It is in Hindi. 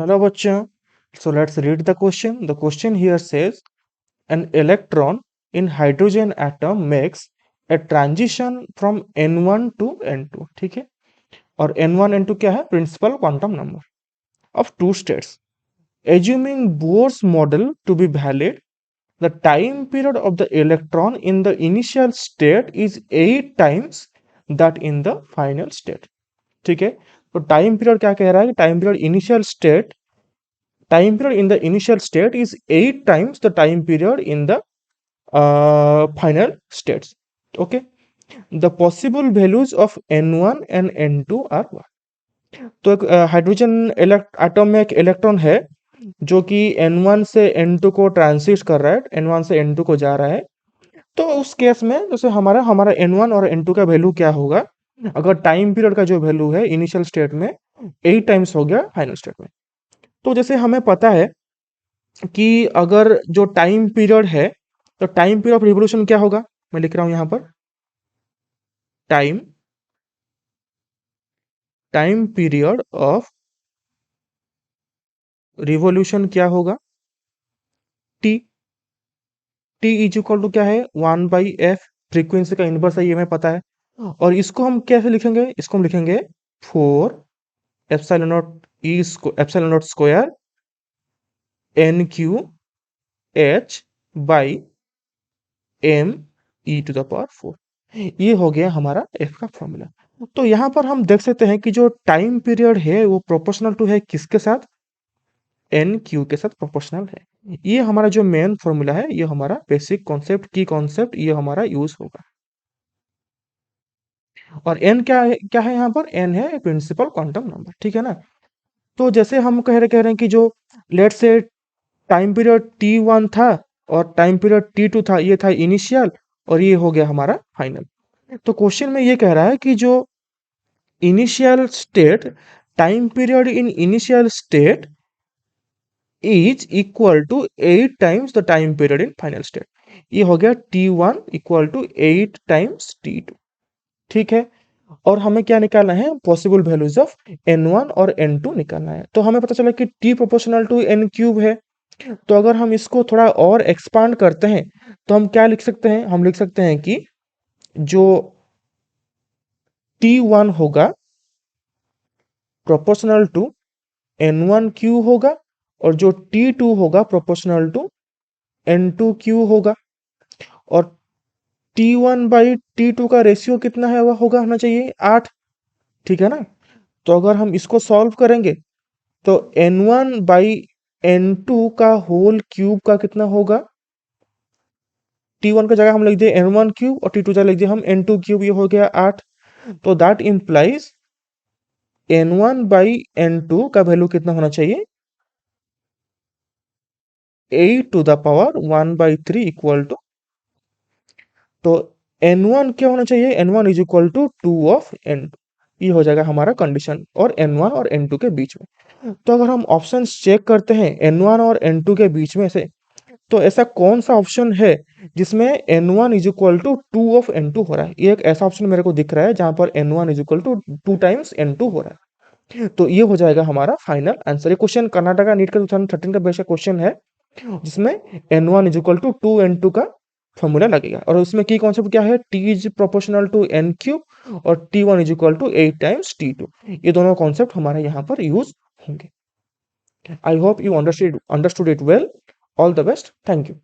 Hello, bachcha. So let's read the question. The question here says an electron in hydrogen atom makes a transition from n1 to n2. ठीक है, और n1 n2 क्या है? Principal quantum number of two states. Assuming Bohr's model to be valid, the time period of the electron in the initial state is 8 times that in the final state. ठीक है, तो टाइम पीरियड क्या कह रहा है? Time period initial state, time period in the initial state is 8 times the time period in the final states. Okay, the possible values of n1 and n2 are what? तो एक हाइड्रोजन एटम में एक इलेक्ट्रॉन है जो कि n1 से n2 को ट्रांसिट कर रहा है, n1 से n2 को जा रहा है। तो उस केस में जैसे हमारा हमारा n1 और n2 का वैल्यू क्या होगा? अगर टाइम पीरियड का जो वैल्यू है इनिशियल स्टेट में 8 टाइम्स हो गया फाइनल स्टेट में, तो जैसे हमें पता है कि अगर जो टाइम पीरियड है, तो टाइम पीरियड ऑफ रिवोल्यूशन क्या होगा? मैं लिख रहा हूं यहां पर, time time period of revolution क्या होगा? T. T is equal to क्या है? 1/f। फ्रीक्वेंसी का इनवर्स है, ये हमें पता है। और इसको हम कैसे लिखेंगे? इसको हम लिखेंगे 4 epsilon naught square n q h by m e to the power 4। ये हो गया हमारा एफ का फॉर्मूला। तो यहाँ पर हम देख सकते हैं कि जो टाइम पीरियड है वो प्रोपोर्शनल टू है किसके साथ? एन क्यू के साथ प्रोपोर्शनल है। ये हमारा जो मेन फॉर्मूला है, ये हमारा बेसिक कॉन्सेप्ट की कॉन्सेप्ट ये हमारा यूज होगा। और एन क्या है यहाँ पर? एन है प्रिंसिपल क्वांटम नंबर, ठीक है ना। तो जैसे हम कह रहे हैं कि जो लेट से टाइम पीरियड T1 था और टाइम पीरियड T2 था, ये था इनिशियल और ये हो गया हमारा फाइनल। तो क्वेश्चन में ये कह रहा है कि जो initial state, time period in initial state is equal to 8 times the time period in final state. ये हो गया T1 equal to 8 times T2, ठीक है। और हमें क्या निकालना है? पॉसिबल वैल्यूज ऑफ n1 और n2 निकालना है। तो हमें पता चला कि T proportional to n cube है। तो अगर हम इसको थोड़ा और एक्सपांड करते हैं तो हम क्या लिख सकते हैं? हम लिख सकते हैं कि जो T1 होगा प्रोपोर्शनल टू n1 क्यू होगा, और जो T2 होगा प्रोपोर्शनल टू n2 क्यू होगा। और T1 बाई T2 का रेशियो कितना है? वह होना चाहिए 8, ठीक है ना। तो अगर हम इसको सॉल्व करेंगे तो n1 बाई n2 का होल क्यूब का कितना होगा? T1 की जगह हम लिख दिए n1 क्यूब और T2 जगह लिख दिए हम n2 क्यूब, ये हो गया 8। तो that implies n1 by n2 का वैल्यू कितना होना चाहिए? 8 to the power 1/3 equal to, तो n1 क्या होना चाहिए? n1 is equal to 2 of n2। ये हो जाएगा हमारा कंडीशन, और n1 और n2 के बीच में। तो अगर हम ऑप्शंस चेक करते हैं n1 और n2 के बीच में से, तो ऐसा कौन सा ऑप्शन है जिसमें n1 is equal to 2 of n2 हो रहा है? ये एक ऐसा ऑप्शन मेरे को दिख रहा है जहां पर n1 is equal to 2 times n2 हो रहा है। तो ये हो जाएगा हमारा फाइनल आंसर। ये क्वेश्चन कर्नाटका नीट का 2013 का बेसिक क्वेश्चन है, जिसमें n1 is equal to 2n2 का फॉर्मूला लगेगा। और उसमें की कॉन्सेप्ट क्या है? t is proportional to n cube और t1 is equal to 8 times t2। ये दोनों कॉन्सेप्ट हमारे यहाँ पर यूज होंगे। I hope you understood it well. All the best, thank you.